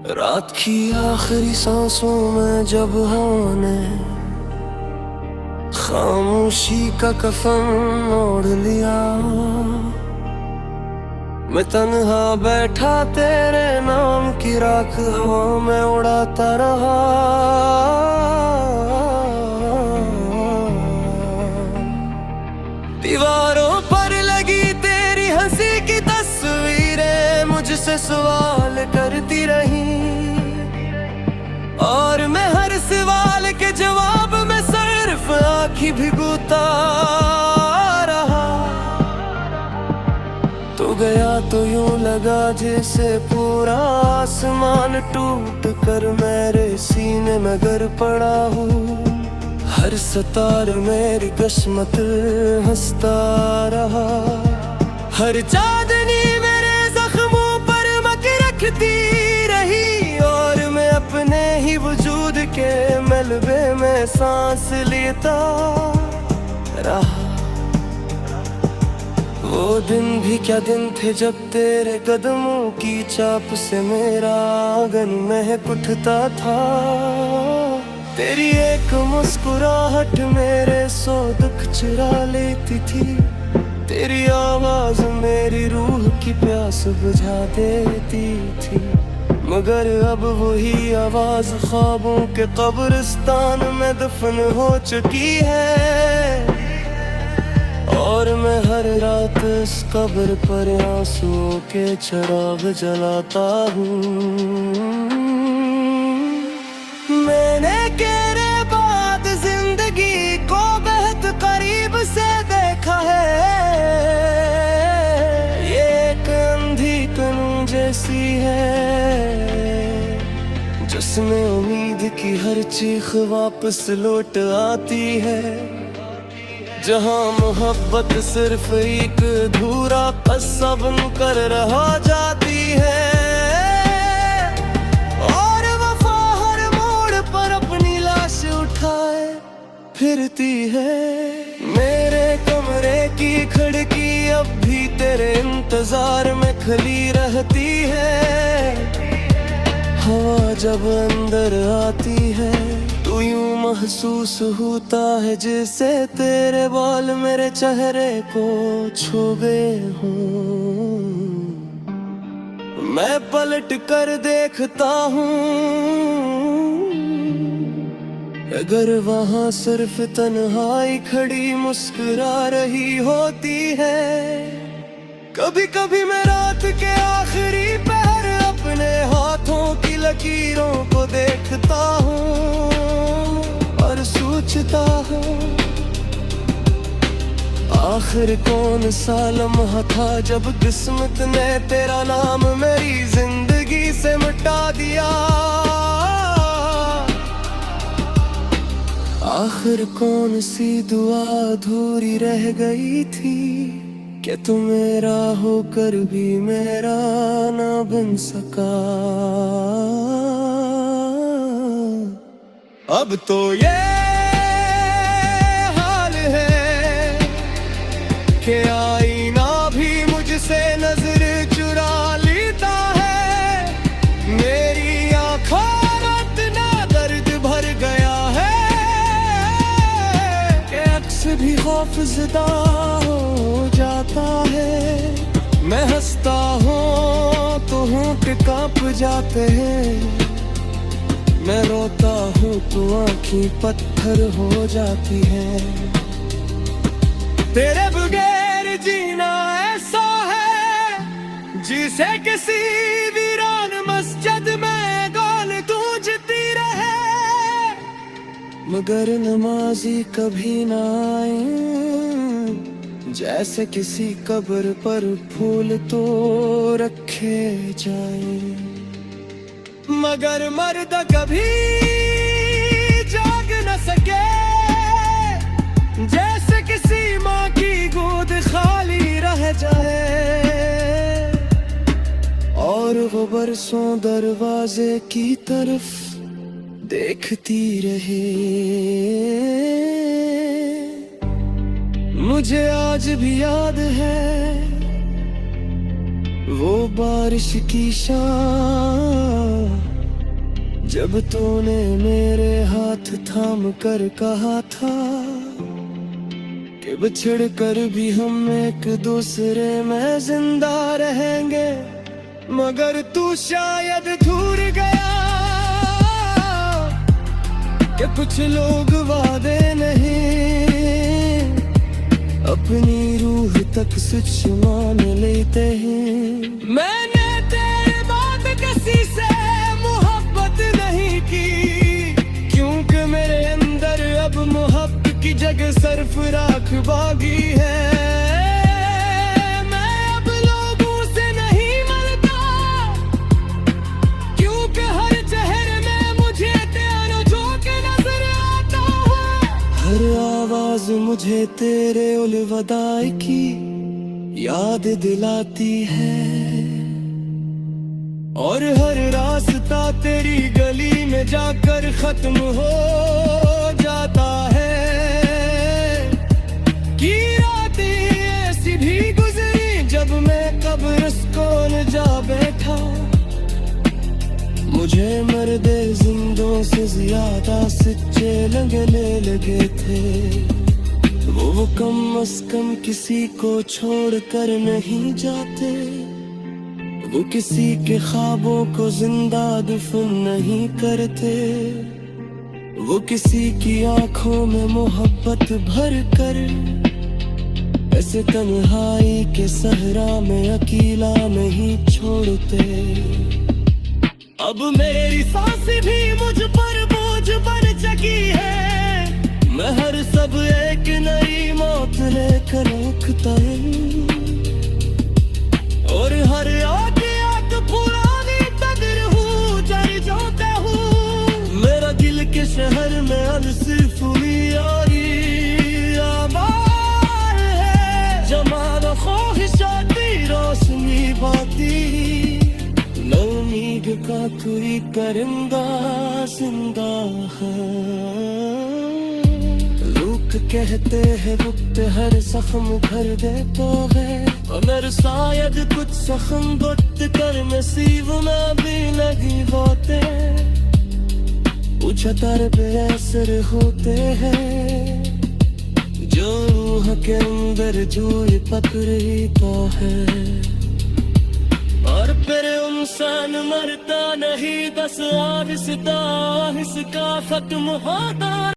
रात की आखिरी सांसों में जब हमने खामोशी का कफन ओढ़ लिया, मैं तन्हा बैठा तेरे नाम की राख हवा में उड़ाता रहा। दीवारों पर लगी तेरी हंसी की तस्वीरें मुझसे सवाल करती रही, और मैं हर सवाल के जवाब में सिर्फ आँखें भिगोता रहा। तो गया तो यूं लगा जैसे पूरा आसमान टूट कर मेरे सीने में गिर पड़ा हूँ। हर सितार मेरी किस्मत हंसता रहा, हर चांदनी मेरे जख्मों पर मक रखती रही, और मैं अपने ही वजूद के मलबे में सांस लेता रहा। वो दिन भी क्या दिन थे जब तेरे कदमों की चाप से मेरा आंगन महक उठता था। तेरी एक मुस्कुराहट मेरे सौ दुख चुरा लेती थी, तेरी आवाज मेरी रूह की प्यास बुझा देती थी। मगर अब वही आवाज ख्वाबों के कब्रिस्तान में दफन हो चुकी है, और मैं हर रात इस कब्र पर आंसुओं के चिराग जलाता हूँ। मैंने तेरे बाद जिंदगी को बहुत करीब से देखा है, ये एक अंधी कानून जैसी है जिसमें उम्मीद की हर चीख वापस लौट आती है। जहाँ मोहब्बत सिर्फ एक अधूरा किस्सा बनकर रह जाती है, और वफा हर मोड़ पर अपनी लाश उठाए फिरती है। मेरे कमरे की खिड़की अब भी तेरे इंतजार में खुली रहती है। हवा जब अंदर आती है तो यूं महसूस होता है जैसे तेरे बाल मेरे चेहरे को छू गए हों। मैं पलट कर देखता हूँ, अगर वहाँ सिर्फ तन्हाई खड़ी मुस्कुरा रही होती है। कभी कभी मैं रात के आखिरी पहर अपने हाथों की लकीरों को देखता हूँ और सोचता हूँ, आखिर कौन सा लम्हा था जब किस्मत ने तेरा नाम मेरी जिंदगी से मिटा दिया। आखिर कौन सी दुआ अधूरी रह गई थी कि तू मेरा होकर भी मेरा ना बन सका। अब तो ये हाल है कि आईना भी मुझसे नजर चुरा लेता है। मेरी आँखों में इतना दर्द भर गया है कि अक्स भी खौफज़दा हो जाता है। मैं हंसता हूँ तो होंठ कांप जाते हैं, मैं रोता हूँ तो आँखें पत्थर हो जाती हैं। तेरे बगैर जीना ऐसा है जिसे किसी वीरान मस्जिद में गाल गूंजती रहे। मगर नमाजी कभी ना आए जैसे किसी कब्र पर फूल तो रखे जाए। मगर मर्द कभी जाग न सके जैसे किसी माँ की गोद खाली रह जाए, और वो बरसों दरवाजे की तरफ देखती रहे। मुझे आज भी याद है वो बारिश की शाम जब तूने मेरे हाथ थाम कर कहा था कि बिछड़ कर भी हम एक दूसरे में जिंदा रहेंगे, मगर तू शायद भूल गया कि कुछ लोग वादे नहीं अपनी रूह तक सच मान लेते हैं। मैंने तेरे बाद किसी से मोहब्बत नहीं की, क्योंकि मेरे अंदर अब मोहब्बत की जगह सरफराख बागी है। मैं अब लोगों से नहीं मिलता, क्योंकि हर चेहरे में मुझे तेरा झोंक नजर आता है। हर आवाज मुझे तेरे उलविदाई की याद दिलाती है, और हर रास्ता तेरी गली में जाकर खत्म हो जाता है। कि रातें ऐसी भी गुजरी जब मैं कब्रिस्तान जा बैठा, मुझे मर्दे जिंदों से ज्यादा सच्चे लगने लगे थे। वो कम अज कम किसी को छोड़ कर नहीं जाते, वो किसी के ख्वाबों को जिंदा दफन नहीं करते, वो किसी की आंखों में मोहब्बत भर कर ऐसे तन्हाई के सहरा में अकेला नहीं छोड़ते। अब मेरी सांस भी मुझ पर बोझ बन चुकी है, मैं हर सब एक नई मौत लेकर उठता हूँ, और हर आगे आग पुरानी कदर हूँ जल जाता हूँ। मेरा दिल के शहर में अब सिर्फ यारी आबाद है, जमाना ख्वाहिशाती रोशनी बाती, उम्मीद का कोई परिंदा जिंदा है। लोग कहते हैं वक्त हर जख्म भर देता है, मगर शायद कुछ जख्म वक्त कर नसीब में भी लगी होते, कुछ तरबे असर होते हैं जो रूह के अंदर जोई पकड़ता है। और फिर इंसान मरता नहीं, बस आहिस्ता आहिस्ता खत्म होता।